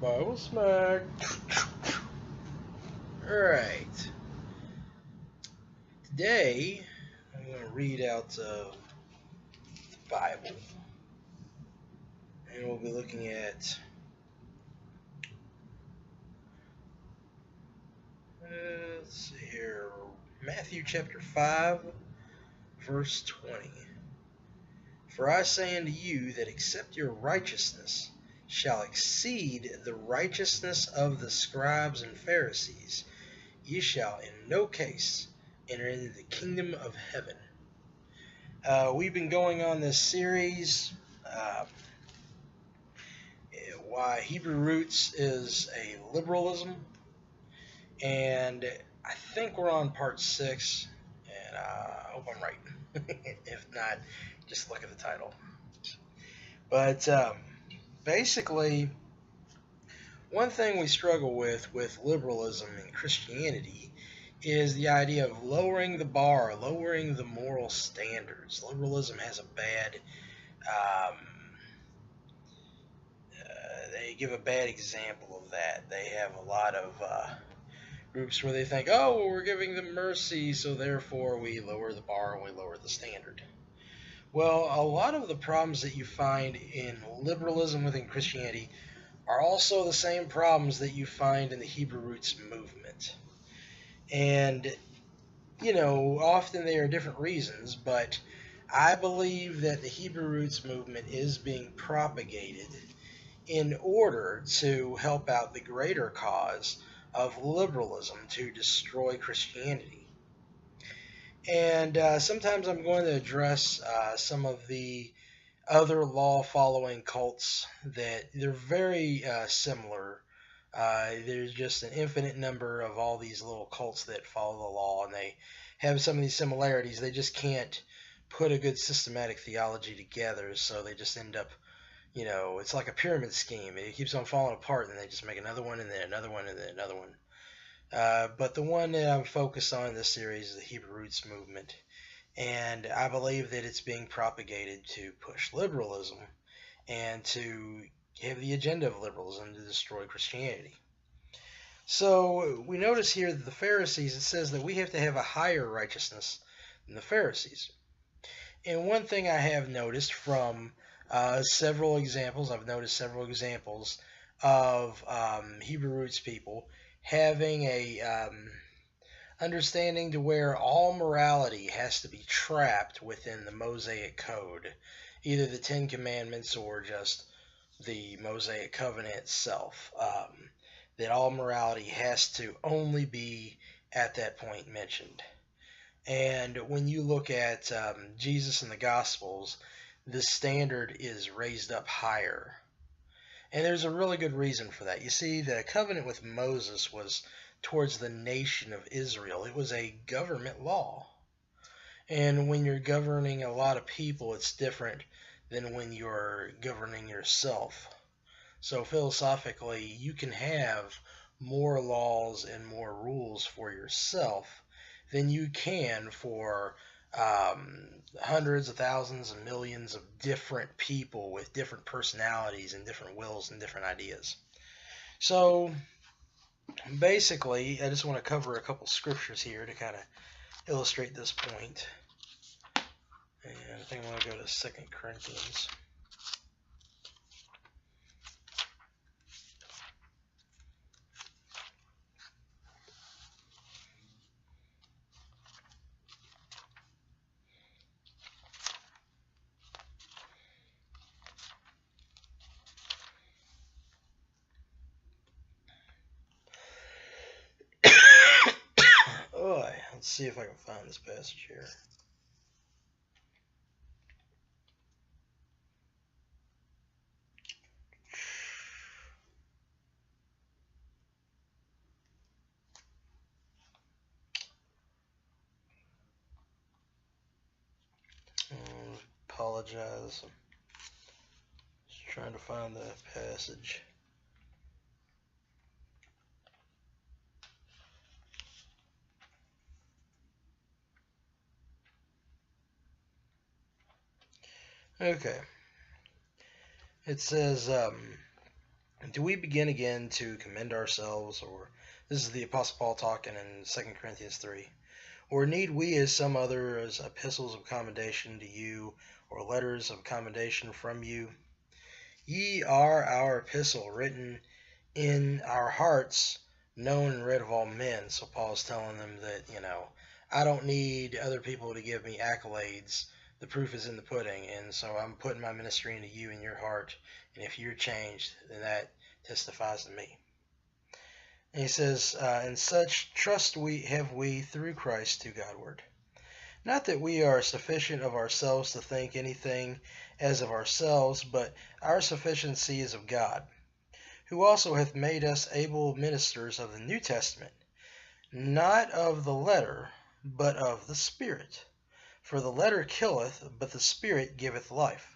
Bible Smack. Alright. Today, I'm going to read out the Bible. And we'll be looking at let's see here, Matthew chapter 5, verse 20. For I say unto you that except your righteousness shall exceed the righteousness of the scribes and Pharisees, ye shall in no case enter into the kingdom of heaven. We've been going on this series, why Hebrew Roots is a liberalism, and I think we're on part 6, and I hope I'm right. If not, just look at the title. But basically, one thing we struggle with liberalism and Christianity is the idea of lowering the bar, lowering the moral standards. Liberalism has a bad, they give a bad example of that. They have a lot of groups where they think, oh, well, we're giving them mercy, so therefore we lower the bar and we lower the standard. Well, a lot of the problems that you find in liberalism within Christianity are also the same problems that you find in the Hebrew Roots movement. And, often they are different reasons, but I believe that the Hebrew Roots movement is being propagated in order to help out the greater cause of liberalism to destroy Christianity. And sometimes I'm going to address some of the other law-following cults that they're very similar. There's just an infinite number of all these little cults that follow the law, and they have some of these similarities. They just can't put a good systematic theology together, so they just end up, it's like a pyramid scheme. It keeps on falling apart, and they just make another one, and then another one, and then another one. But the one that I'm focused on in this series is the Hebrew Roots movement. And I believe that it's being propagated to push liberalism and to have the agenda of liberalism to destroy Christianity. So we notice here that the Pharisees, it says that we have to have a higher righteousness than the Pharisees. And one thing I have noticed from several examples, I've noticed several examples of Hebrew Roots people having a understanding to where all morality has to be trapped within the Mosaic Code, either the Ten Commandments or just the Mosaic Covenant itself. That all morality has to only be at that point mentioned. And when you look at Jesus in the Gospels, the standard is raised up higher. And there's a really good reason for that. You see, the covenant with Moses was towards the nation of Israel. It was a government law. And when you're governing a lot of people, it's different than when you're governing yourself. So philosophically, you can have more laws and more rules for yourself than you can for hundreds of thousands and millions of different people with different personalities and different wills and different ideas. So basically, I just want to cover a couple scriptures here to kind of illustrate this point. And I think I'm going to go to 2 Corinthians. Let's see if I can find this passage here. Apologize. I'm just trying to find the passage. Okay. It says, Do we begin again to commend ourselves, or this is the Apostle Paul talking in 2 Corinthians 3, or need we, as some others, epistles of commendation to you, or letters of commendation from you? Ye are our epistle, written in our hearts, known and read of all men. So Paul's telling them that, I don't need other people to give me accolades. The proof is in the pudding, and so I'm putting my ministry into you in your heart, and if you're changed, then that testifies to me. And he says, and such trust have we through Christ to Godward. Not that we are sufficient of ourselves to think anything as of ourselves, but our sufficiency is of God, who also hath made us able ministers of the New Testament, not of the letter, but of the Spirit. For the letter killeth, but the Spirit giveth life.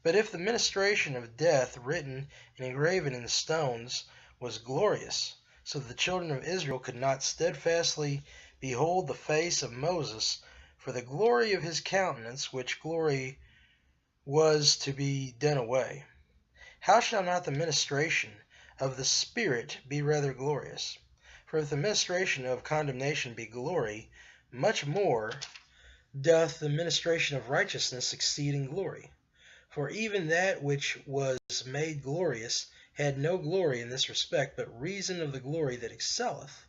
But if the ministration of death, written and engraven in stones, was glorious, so that the children of Israel could not steadfastly behold the face of Moses, for the glory of his countenance, which glory was to be done away, how shall not the ministration of the Spirit be rather glorious? For if the ministration of condemnation be glory, much more doth the ministration of righteousness exceed in glory. For even that which was made glorious had no glory in this respect, but reason of the glory that excelleth.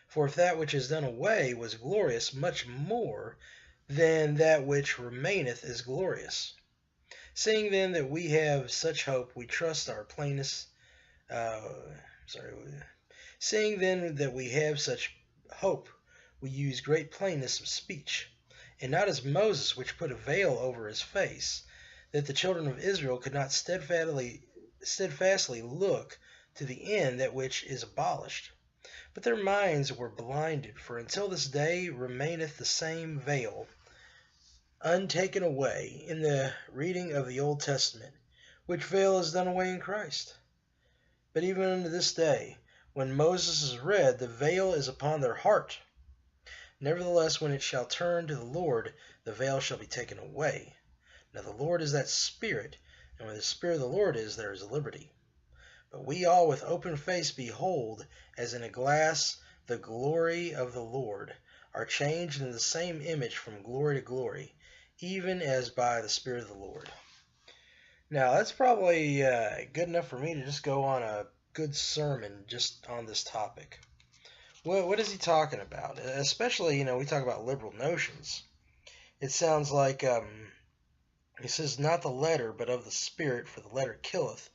For if that which is done away was glorious, much more than that which remaineth is glorious. Seeing then that we have such hope, we trust our plainness. Seeing then that we have such hope, we use great plainness of speech, and not as Moses, which put a veil over his face, that the children of Israel could not steadfastly look to the end that which is abolished. But their minds were blinded, for until this day remaineth the same veil, untaken away in the reading of the Old Testament, which veil is done away in Christ. But even unto this day, when Moses is read, the veil is upon their heart. Nevertheless, when it shall turn to the Lord, the veil shall be taken away. Now the Lord is that Spirit, and where the Spirit of the Lord is, there is liberty. But we all with open face behold, as in a glass, the glory of the Lord, are changed into the same image from glory to glory, even as by the Spirit of the Lord. Now that's probably good enough for me to just go on a good sermon just on this topic. What is he talking about? Especially, we talk about liberal notions. It sounds like he says, not the letter, but of the Spirit, for the letter killeth,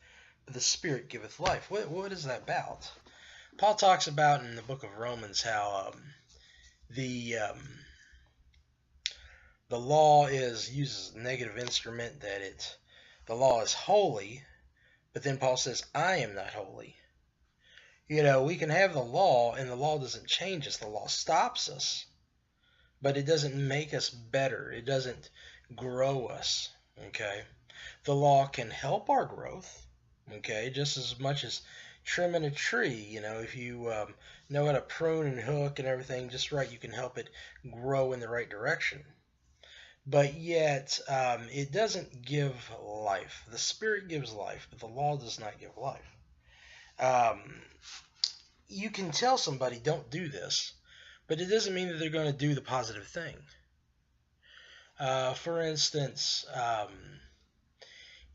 but the Spirit giveth life. What is that about? Paul talks about in the book of Romans how the law uses a negative instrument, that the law is holy, but then Paul says, I am not holy. We can have the law, and the law doesn't change us. The law stops us, but it doesn't make us better. It doesn't grow us, okay? The law can help our growth, okay, just as much as trimming a tree. If you know how to prune and hook and everything just right, you can help it grow in the right direction. But yet, it doesn't give life. The Spirit gives life, but the law does not give life. You can tell somebody, don't do this, but it doesn't mean that they're going to do the positive thing. For instance,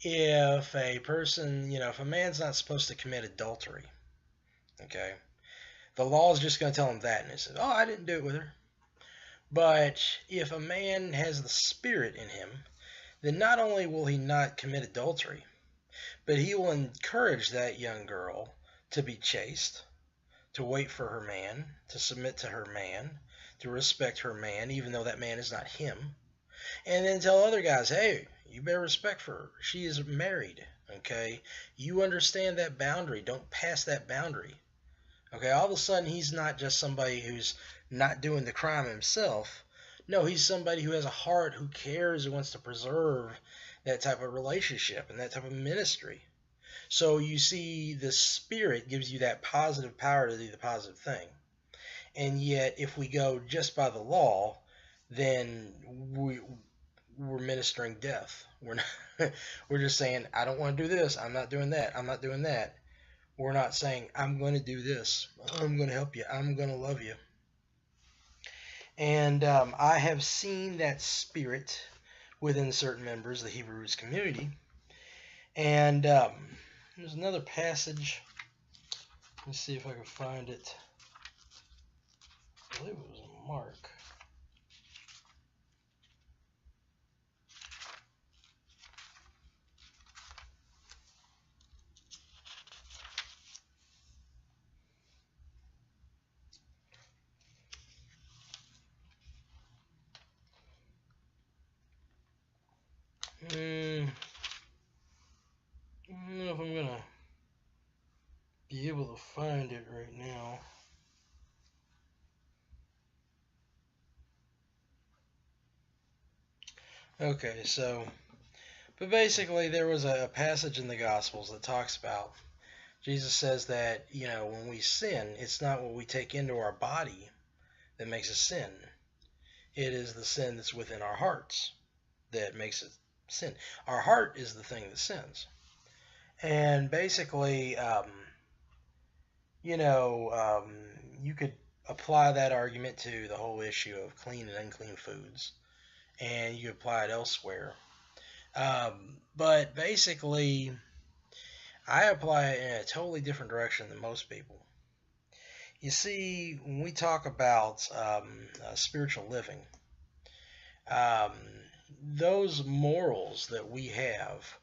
if a person, if a man's not supposed to commit adultery, okay, the law is just going to tell him that, and they say, oh, I didn't do it with her. But if a man has the Spirit in him, then not only will he not commit adultery, but he will encourage that young girl to be chaste, to wait for her man, to submit to her man, to respect her man, even though that man is not him. And then tell other guys, hey, you better respect her. She is married, okay? You understand that boundary. Don't pass that boundary. Okay, all of a sudden he's not just somebody who's not doing the crime himself. No, he's somebody who has a heart, who cares, who wants to preserve that type of relationship and that type of ministry. So you see, the Spirit gives you that positive power to do the positive thing. And yet, if we go just by the law, then we're ministering death. We're not, we're just saying, I don't want to do this. I'm not doing that. I'm not doing that. We're not saying, I'm going to do this. I'm going to help you. I'm going to love you. And I have seen that spirit within certain members of the Hebrew Roots community. And there's another passage. Let's see if I can find it. I believe it was in Mark. I don't know if I'm going to be able to find it right now. Okay, but basically there was a passage in the Gospels that talks about, Jesus says that, when we sin, it's not what we take into our body that makes us sin. It is the sin that's within our hearts that makes it sin. Our heart is the thing that sins. And basically, you could apply that argument to the whole issue of clean and unclean foods, and you apply it elsewhere. But basically, I apply it in a totally different direction than most people. You see, when we talk about spiritual living, those morals that we have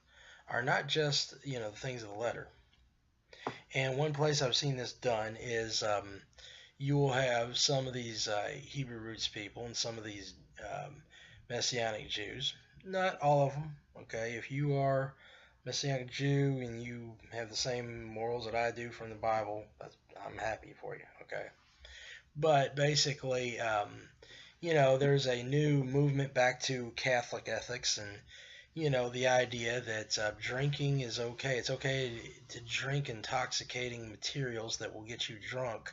are not just, the things of the letter. And one place I've seen this done is you will have some of these Hebrew roots people and some of these Messianic Jews. Not all of them, okay? If you are Messianic Jew and you have the same morals that I do from the Bible, I'm happy for you, okay? But basically, there's a new movement back to Catholic ethics, and the idea that drinking is okay. It's okay to drink intoxicating materials that will get you drunk,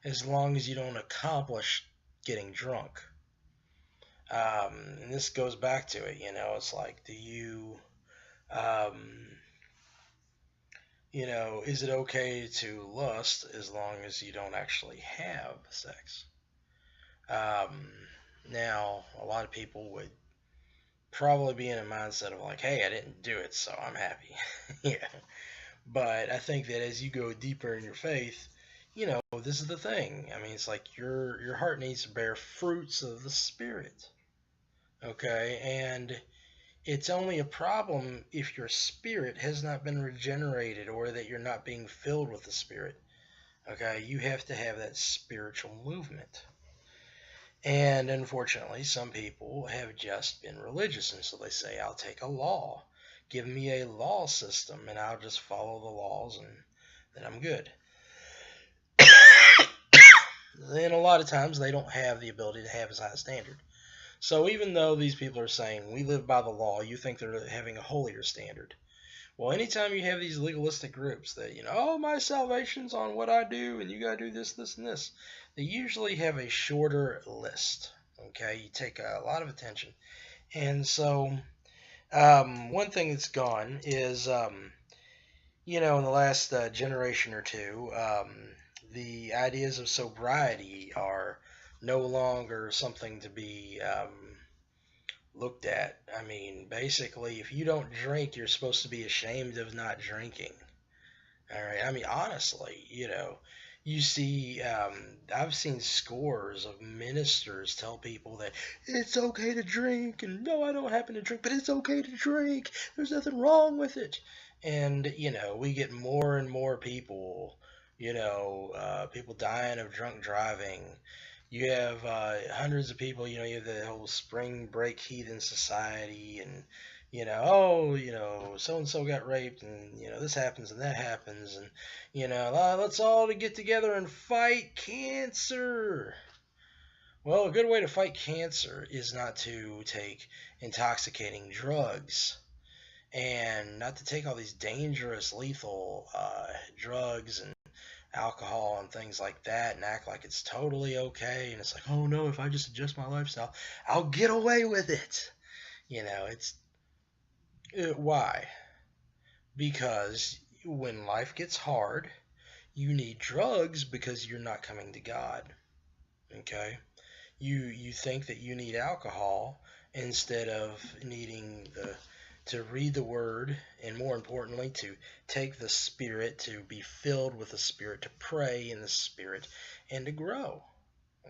as long as you don't accomplish getting drunk. And this goes back to it. It's like, do you, is it okay to lust as long as you don't actually have sex? Now, a lot of people would probably be in a mindset of like, hey, I didn't do it, so I'm happy. Yeah. But I think that as you go deeper in your faith, this is the thing. I mean, it's like your heart needs to bear fruits of the Spirit. Okay? And it's only a problem if your spirit has not been regenerated or that you're not being filled with the Spirit. Okay? You have to have that spiritual movement. And unfortunately, some people have just been religious, and so they say, I'll take a law. Give me a law system, and I'll just follow the laws, and then I'm good. Then a lot of times they don't have the ability to have as high a standard. So even though these people are saying, we live by the law, you think they're having a holier standard. Well, anytime you have these legalistic groups that, oh, my salvation's on what I do, and you got to do this, this, and this, they usually have a shorter list. Okay, you take a lot of attention. And so one thing that's gone is, in the last generation or two, the ideas of sobriety are no longer something to be looked at. I mean, basically, if you don't drink, you're supposed to be ashamed of not drinking. All right. I mean, honestly, you see, I've seen scores of ministers tell people that it's okay to drink, and no, I don't happen to drink, but it's okay to drink. There's nothing wrong with it. And, we get more and more people, people dying of drunk driving. You have hundreds of people, you have the whole spring break heathen society, and, so-and-so got raped, and, this happens and that happens, and, let's all get together and fight cancer. Well, a good way to fight cancer is not to take intoxicating drugs, and not to take all these dangerous, lethal drugs and alcohol and things like that and act like it's totally okay, and it's like, oh no, if I just adjust my lifestyle, I'll get away with it. It's Why? Because when life gets hard, you need drugs because you're not coming to God. Okay? You think that you need alcohol instead of needing to read the word, and more importantly to take the spirit, to be filled with the spirit, to pray in the spirit, and to grow.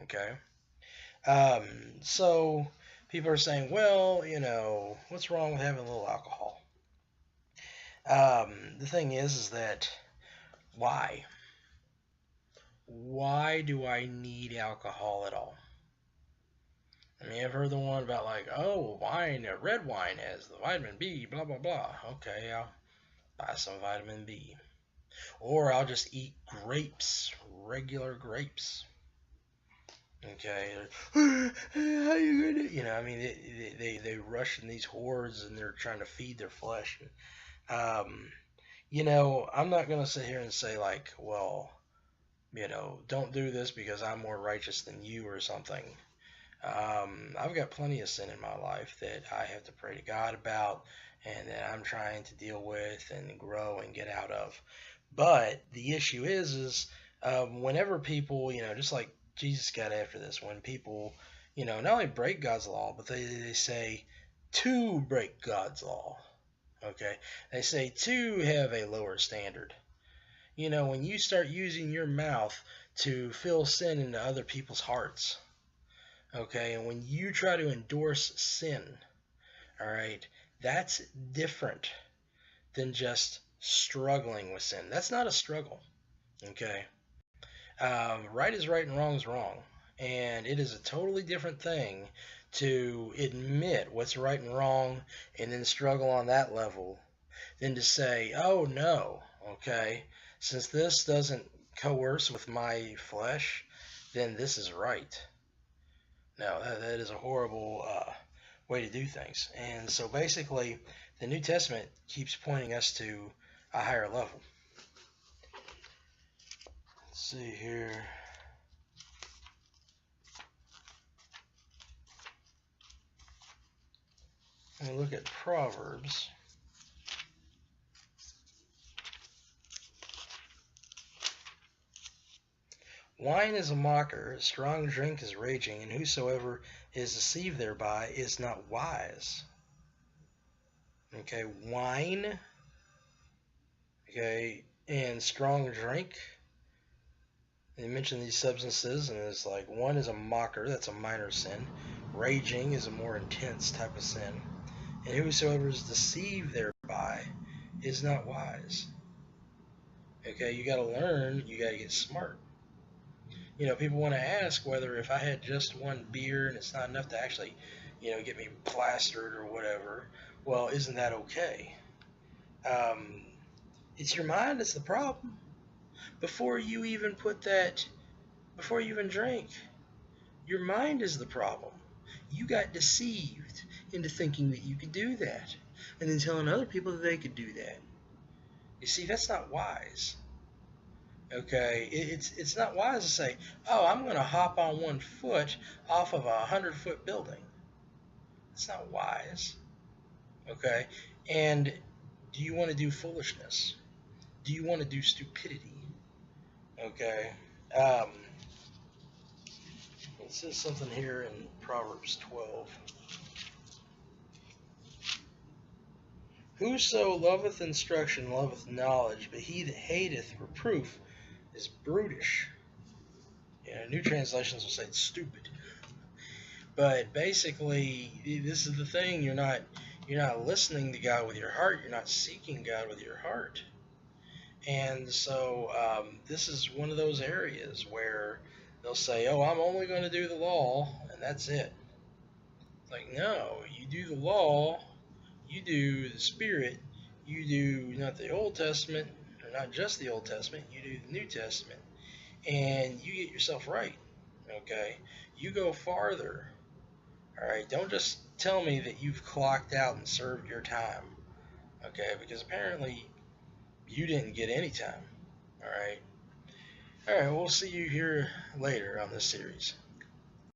Okay? um, so people are saying, well, what's wrong with having a little alcohol? The thing is that, why why do I need alcohol at all? I mean, I've heard the one about, like, oh, wine, red wine has the vitamin B, blah blah blah. Okay, I'll buy some vitamin B, or I'll just eat grapes, regular grapes. Okay, how you gonna? I mean, they rush in these hordes and they're trying to feed their flesh. Um, I'm not gonna sit here and say, like, well, don't do this because I'm more righteous than you or something. I've got plenty of sin in my life that I have to pray to God about, and that I'm trying to deal with and grow and get out of. But the issue is whenever people, just like Jesus got after this, when people, not only break God's law, but they say to break God's law. Okay, they say to have a lower standard. When you start using your mouth to fill sin into other people's hearts, okay, and when you try to endorse sin, all right, that's different than just struggling with sin. That's not a struggle, okay? Right is right and wrong is wrong. And it is a totally different thing to admit what's right and wrong and then struggle on that level than to say, oh no, okay, since this doesn't coerce with my flesh, then this is right. No, that is a horrible way to do things. And so basically, the New Testament keeps pointing us to a higher level. Let's see here. Let me look at Proverbs. Wine is a mocker, strong drink is raging, and whosoever is deceived thereby is not wise. Okay, wine, okay, and strong drink. They mention these substances, and it's like, one is a mocker, that's a minor sin. Raging is a more intense type of sin. And whosoever is deceived thereby is not wise. Okay, you got to learn, you got to get smart. People want to ask whether if I had just one beer and it's not enough to actually, get me plastered or whatever, well, isn't that okay? It's your mind that's the problem. Before you even drink, your mind is the problem. You got deceived into thinking that you could do that, and then telling other people that they could do that. You see, that's not wise. Okay, it's not wise to say, oh, I'm going to hop on 1 foot off of a 100-foot building. It's not wise. Okay, and do you want to do foolishness? Do you want to do stupidity? Okay, it says something here in Proverbs 12. Whoso loveth instruction loveth knowledge, but he that hateth reproof is brutish. New translations will say it's stupid. But basically, this is the thing: you're not listening to God with your heart. You're not seeking God with your heart. And so this is one of those areas where they'll say, "Oh, I'm only going to do the law, and that's it." It's like, no, you do the law, you do the Spirit, you do not the Old Testament, or not just the Old Testament, you do the New Testament, and you get yourself right. Okay, you go farther. All right, don't just tell me that you've clocked out and served your time. Okay, because apparently you didn't get any time. All right. All right, we'll see you here later on this series.